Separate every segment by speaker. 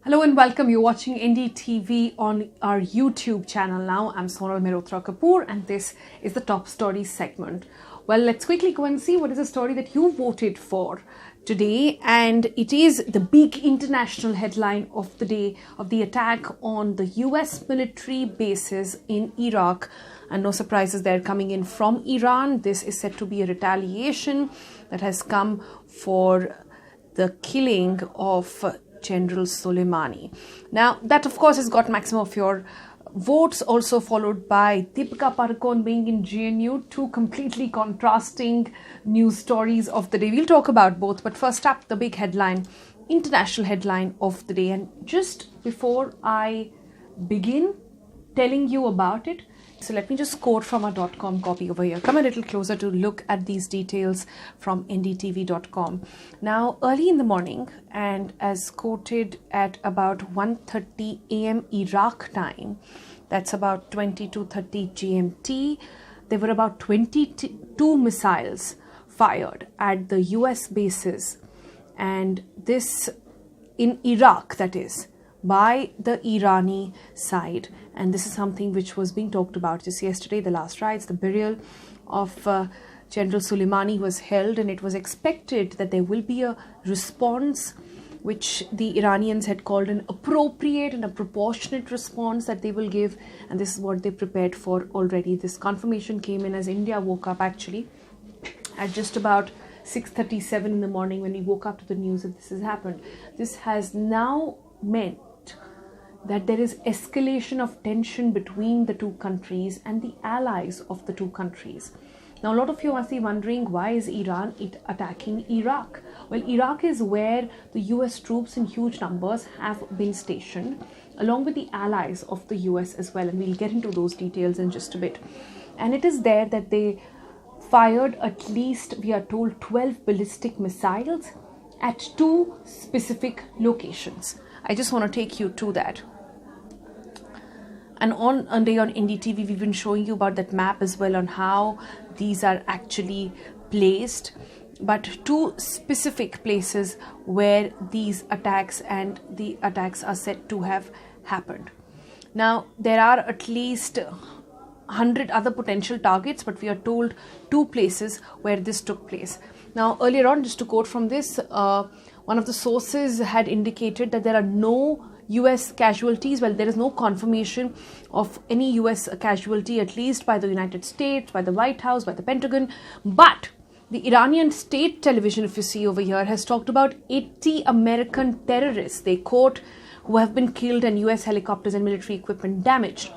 Speaker 1: Hello and welcome. You're watching NDTV on our YouTube channel now. I'm Sonal Mehrotra Kapoor and this is the top stories segment. Well, let's quickly go and see what is the story that you voted for today. And it is the big international headline of the day of the attack on the US military bases in Iraq. And no surprises there coming in from Iran. This is said to be a retaliation that has come for the killing of General Soleimani. Now, that of course has got maximum of your votes, also followed by Deepika Padukone being in JNU. Two completely contrasting news stories of the day. We'll talk about both, but first up, the big headline, international headline of the day. And just before I begin telling you about it, so let me just quote from our .com copy over here. Come a little closer to look at these details from ndtv.com. Now, early in the morning, and as quoted at about 1:30 a.m. Iraq time, that's about 22:30 GMT, there were about 22 missiles fired at the US bases, and this in Iraq, that is, by the Irani side. And this is something which was being talked about just yesterday. The last rites, the burial of General Soleimani was held, and it was expected that there will be a response which the Iranians had called an appropriate and a proportionate response that they will give, and this is what they prepared for already. This confirmation came in as India woke up actually at just about 6:37 in the morning when we woke up to the news that this has happened. This has now meant that there is escalation of tension between the two countries and the allies of the two countries. Now, a lot of you must be wondering, why is Iran attacking Iraq? Well, Iraq is where the US troops in huge numbers have been stationed, along with the allies of the US as well. And we'll get into those details in just a bit. And it is there that they fired at least, we are told, 12 ballistic missiles at two specific locations. I just want to take you to that. And on NDTV, we've been showing you about that map as well on how these are actually placed. But two specific places where these attacks and the attacks are said to have happened. Now, there are at least 100 other potential targets, but we are told two places where this took place. Now, earlier on, just to quote from this, one of the sources had indicated that there are no US casualties. Well, there is no confirmation of any US casualty, at least by the United States, by the White House, by the Pentagon. But the Iranian state television, if you see over here, has talked about 80 American terrorists, they quote, who have been killed and US helicopters and military equipment damaged.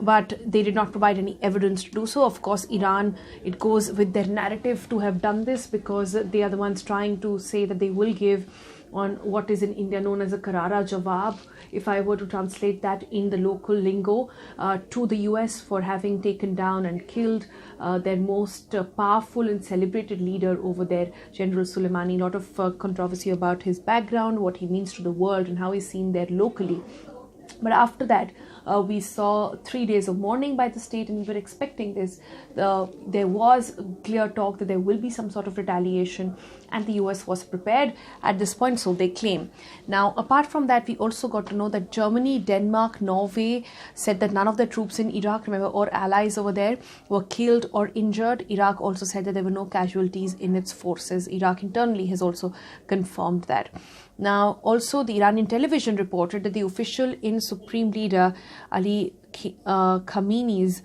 Speaker 1: But they did not provide any evidence to do so. Of course, Iran, it goes with their narrative to have done this because they are the ones trying to say that they will give on what is in India known as a Karara Jawab, if I were to translate that in the local lingo, to the US for having taken down and killed their most powerful and celebrated leader over there, General Soleimani. A lot of controversy about his background, what he means to the world and how he's seen there locally. But after that, we saw 3 days of mourning by the state, and we were expecting this. There was clear talk that there will be some sort of retaliation, and the US was prepared at this point, so they claim. Now, apart from that, we also got to know that Germany, Denmark, Norway said that none of their troops in Iraq, remember, or allies over there, were killed or injured. Iraq also said that there were no casualties in its forces. Iraq internally has also confirmed that. Now, also the Iranian television reported that the official in Supreme Leader Ali Khamenei's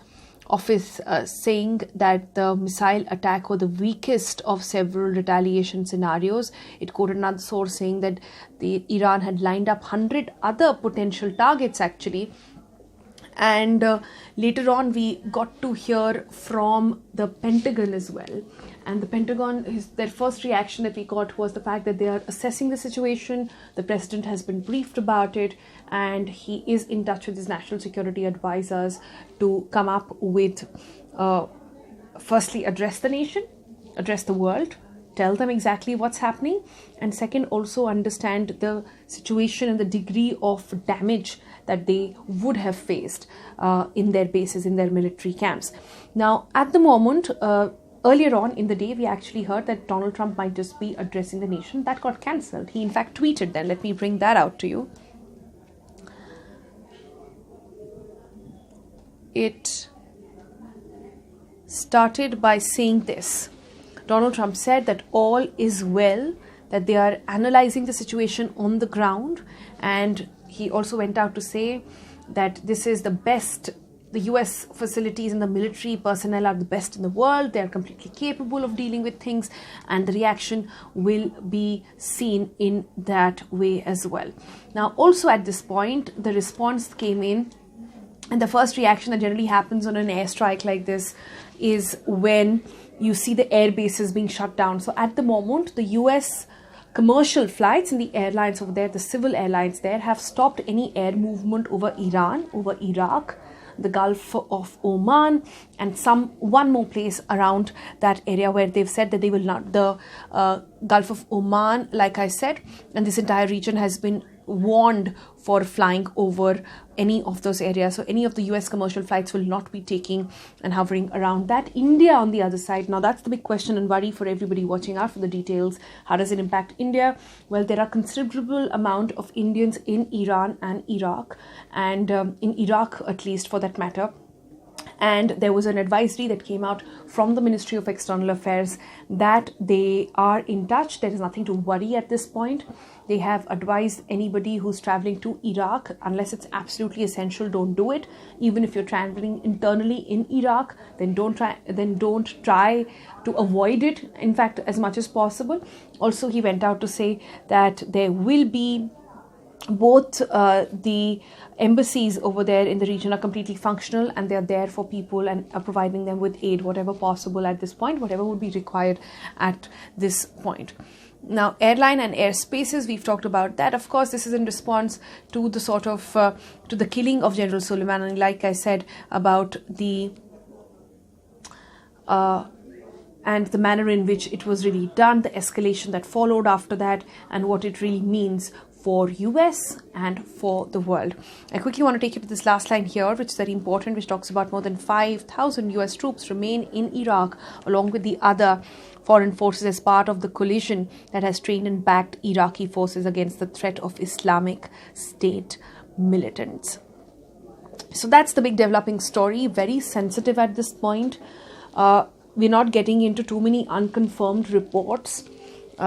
Speaker 1: office saying that the missile attack was the weakest of several retaliation scenarios. It quoted another source saying that Iran had lined up 100 other potential targets actually. And later on, we got to hear from the Pentagon as well. And the Pentagon, their first reaction that we got was the fact that they are assessing the situation. The president has been briefed about it, and he is in touch with his national security advisors to come up with, firstly, address the nation, address the world, tell them exactly what's happening, and second, also understand the situation and the degree of damage that they would have faced in their bases, in their military camps. Now, at the moment, earlier on in the day, we actually heard that Donald Trump might just be addressing the nation. That got cancelled. He, in fact, tweeted then. Let me bring that out to you. it started by saying this. Donald Trump said that all is well, that they are analyzing the situation on the ground, and he also went out to say that this is the best, the US facilities and the military personnel are the best in the world, they are completely capable of dealing with things, and the reaction will be seen in that way as well. Now also at this point, the response came in, and the first reaction that generally happens on an airstrike like this is when you see the air bases being shut down. So at the moment, the US commercial flights and the airlines over there, the civil airlines there, have stopped any air movement over Iran, over Iraq, the Gulf of Oman, and one more place around that area where they've said that they will not. The Gulf of Oman, like I said, and this entire region has been warned for flying over any of those areas. So any of the US commercial flights will not be taking and hovering around that. India on the other side, now that's the big question and worry for everybody watching out for the details. How does it impact India? Well, there are considerable amount of Indians in Iran and Iraq, and in Iraq at least for that matter. And there was an advisory that came out from the Ministry of External Affairs that they are in touch. There is nothing to worry at this point. They have advised anybody who's traveling to Iraq, unless it's absolutely essential, don't do it. Even if you're traveling internally in Iraq, then don't try to avoid it, in fact, as much as possible. Also, he went out to say that there will be both the embassies over there in the region are completely functional, and they are there for people and are providing them with aid, whatever possible at this point, whatever would be required at this point. Now, airline and airspaces, we've talked about that. Of course, this is in response to the sort of to the killing of General Soleimani, like I said, about the and the manner in which it was really done, the escalation that followed after that, and what it really means for US and for the world. I quickly want to take you to this last line here, which is very important, which talks about more than 5,000 US troops remain in Iraq along with the other foreign forces as part of the coalition that has trained and backed Iraqi forces against the threat of Islamic State militants. So that's the big developing story, very sensitive at this point. We're not getting into too many unconfirmed reports.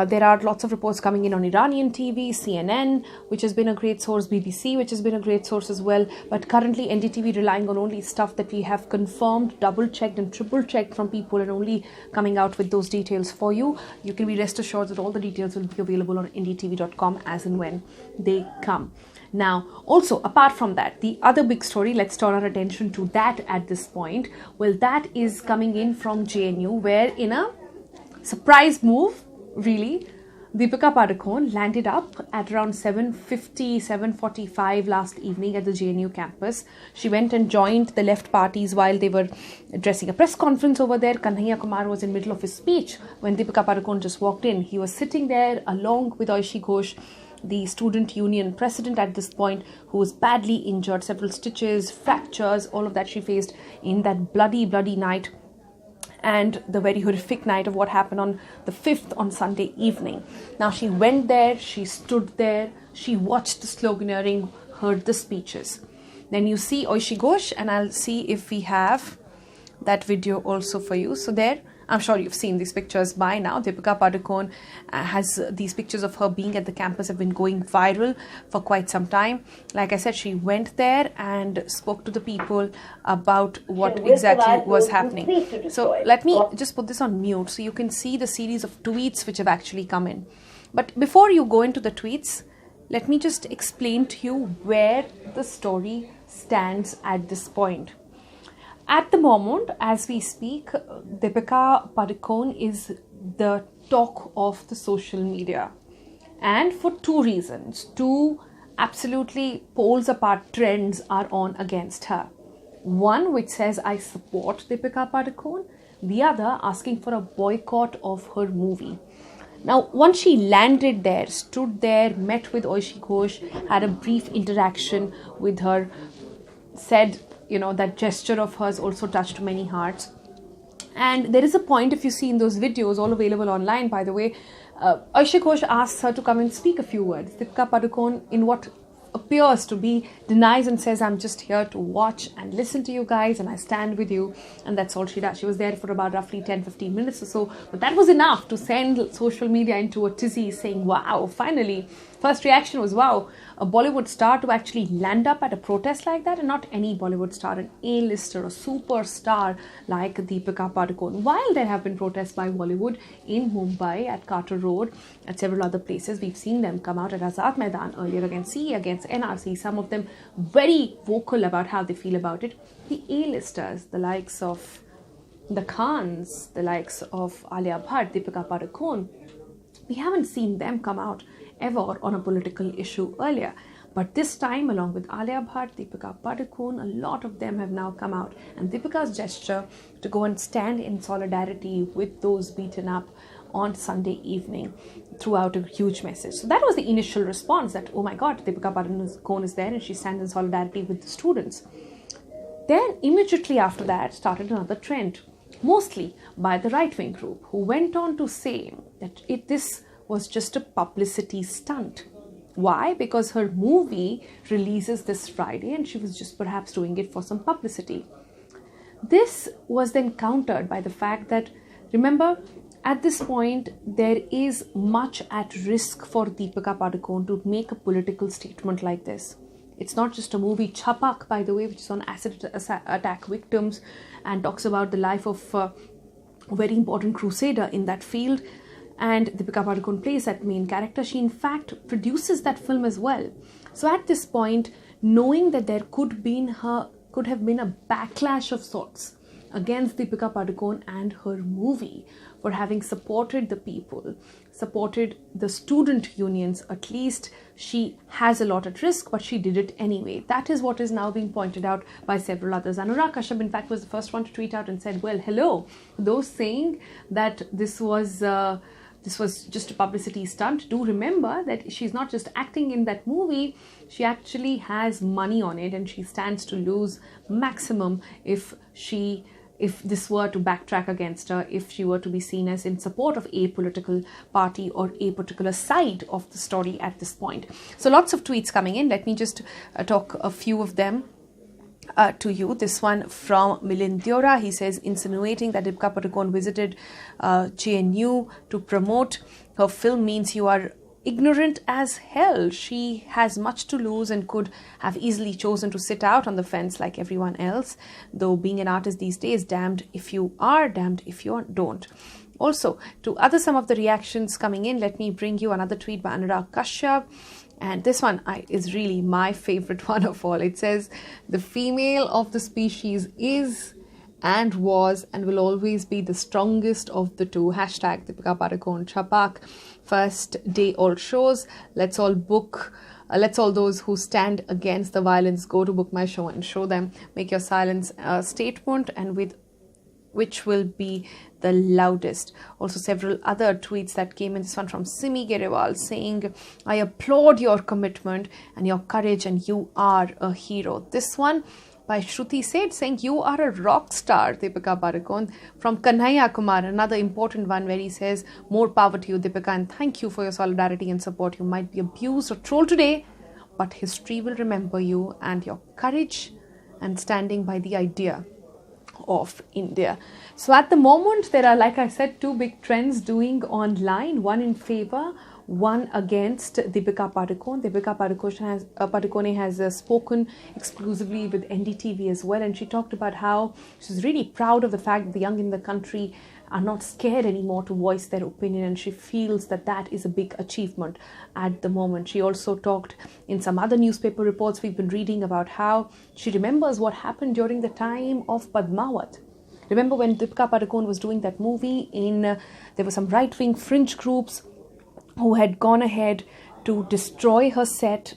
Speaker 1: There are lots of reports coming in on Iranian TV, CNN, which has been a great source, BBC, which has been a great source as well. But currently, NDTV relying on only stuff that we have confirmed, double-checked and triple-checked from people, and only coming out with those details for you. You can be rest assured that all the details will be available on ndtv.com as and when they come. Now, also, apart from that, the other big story, let's turn our attention to that at this point. Well, that is coming in from JNU, where in a surprise move, really, Deepika Padukone landed up at around 7:50, 7:45 last evening at the JNU campus. She went and joined the left parties while they were addressing a press conference over there. Kanhaiya Kumar was in the middle of his speech when Deepika Padukone just walked in. He was sitting there along with Oishi Ghosh, the student union president at this point, who was badly injured, several stitches, fractures, all of that she faced in that bloody night, and the very horrific night of what happened on the 5th on Sunday evening. Now, she went there, she stood there, she watched the sloganeering, heard the speeches. Then you see Oishi Ghosh, and I'll see if we have that video also for you. So there, I'm sure you've seen these pictures by now. Deepika Padukone has these pictures of her being at the campus have been going viral for quite some time. Like I said, she went there and spoke to the people about what exactly was happening. So let me just put this on mute so you can see the series of tweets which have actually come in. But before you go into the tweets, let me just explain to you where the story stands at this point. At the moment, as we speak, Deepika Padukone is the talk of the social media. And for two reasons. Two absolutely poles apart trends are on against her. One which says, I support Deepika Padukone. The other asking for a boycott of her movie. Now, once she landed there, stood there, met with Oishi Ghosh, had a brief interaction with her, said, you know, that gesture of hers also touched many hearts. And there is a point, if you see in those videos, all available online, by the way, Oishi Ghosh asks her to come and speak a few words. Deepika Padukone, in what appears to be, denies and says, I'm just here to watch and listen to you guys and I stand with you, and that's all she does. She was there for about roughly 10-15 minutes or so, but that was enough to send social media into a tizzy, saying, wow, finally. First reaction was, wow, a Bollywood star to actually land up at a protest like that, and not any Bollywood star, an A-lister, a superstar like Deepika Padukone. While there have been protests by Bollywood in Mumbai, at Carter Road, at several other places, we've seen them come out at Azad Maidan earlier against CE, against NRC, some of them very vocal about how they feel about it. The A-listers, the likes of the Khans, the likes of Alia Bhatt, Deepika Padukone, we haven't seen them come out ever on a political issue earlier. But this time, along with Alia Bhatt, Deepika Padukone, a lot of them have now come out. And Deepika's gesture to go and stand in solidarity with those beaten up on Sunday evening throughout a huge message. So that was the initial response, that, oh my God, Deepika Padukone is there and she stands in solidarity with the students. Then immediately after that started another trend, mostly by the right-wing group, who went on to say that this was just a publicity stunt. Why? Because her movie releases this Friday and she was just perhaps doing it for some publicity. This was then countered by the fact that, remember, at this point, there is much at risk for Deepika Padukone to make a political statement like this. It's not just a movie, Chapak, by the way, which is on acid attack victims and talks about the life of a very important crusader in that field. And Deepika Padukone plays that main character. She in fact produces that film as well. So at this point, knowing that there could have been a backlash of sorts against Deepika Padukone and her movie for having supported the people, supported the student unions, at least she has a lot at risk, but she did it anyway. That is what is now being pointed out by several others. Anurag Kashyap, in fact, was the first one to tweet out and said, well, hello, those saying that this was just a publicity stunt, do remember that she's not just acting in that movie, she actually has money on it and she stands to lose maximum if this were to backtrack against her, if she were to be seen as in support of a political party or a particular side of the story at this point. So lots of tweets coming in. Let me just talk a few of them to you. This one from Milind Diora. He says, insinuating that Deepika Padukone visited JNU to promote her film means you are ignorant as hell. She has much to lose and could have easily chosen to sit out on the fence like everyone else. Though being an artist these days, damned if you are, damned if you don't. Also, to some of the reactions coming in, let me bring you another tweet by Anurag Kashyap. And this one is really my favorite one of all. It says, the female of the species is and was and will always be the strongest of the two. Hashtag Deepika Padukone Chapak. First day all shows. Let's all those who stand against the violence go to book my show and show them. Make your silence a statement, and with which will be the loudest. Also several other tweets that came in. This one from Simi Gerewal saying, I applaud your commitment and your courage and you are a hero. This one by Shruti Seth saying, you are a rock star, Deepika Padukone. From Kanhaiya Kumar, another important one where he says, more power to you, Deepika, and thank you for your solidarity and support. You might be abused or trolled today, but history will remember you and your courage and standing by the idea of India. So at the moment, there are, like I said, two big trends doing online, one in favor, one against Deepika Padukone. Deepika Padukone has spoken exclusively with NDTV as well, and she talked about how she's really proud of the fact that the young in the country are not scared anymore to voice their opinion, and she feels that that is a big achievement at the moment. She also talked in some other newspaper reports we've been reading about how she remembers what happened during the time of Padmavat. Remember when Deepika Padukone was doing that movie, there were some right-wing fringe groups who had gone ahead to destroy her set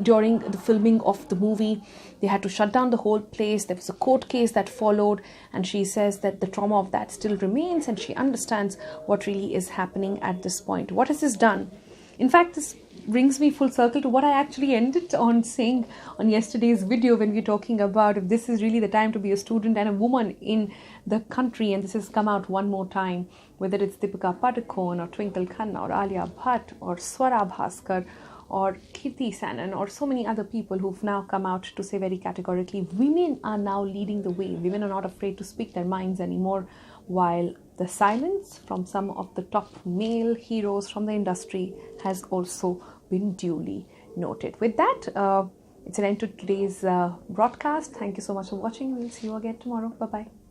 Speaker 1: during the filming of the movie. They had to shut down the whole place. There was a court case that followed, and she says that the trauma of that still remains, and she understands what really is happening at this point. What has this done? In fact, this brings me full circle to what I actually ended on saying on yesterday's video when we were talking about if this is really the time to be a student and a woman in the country, and this has come out one more time, whether it's Deepika Padukone or Twinkle Khanna or Alia Bhatt or Swara Bhaskar or Kirti Sanon, or so many other people who've now come out to say very categorically, women are now leading the way. Women are not afraid to speak their minds anymore, while the silence from some of the top male heroes from the industry has also been duly noted. With that, it's an end to today's broadcast. Thank you so much for watching. We'll see you again tomorrow. Bye-bye.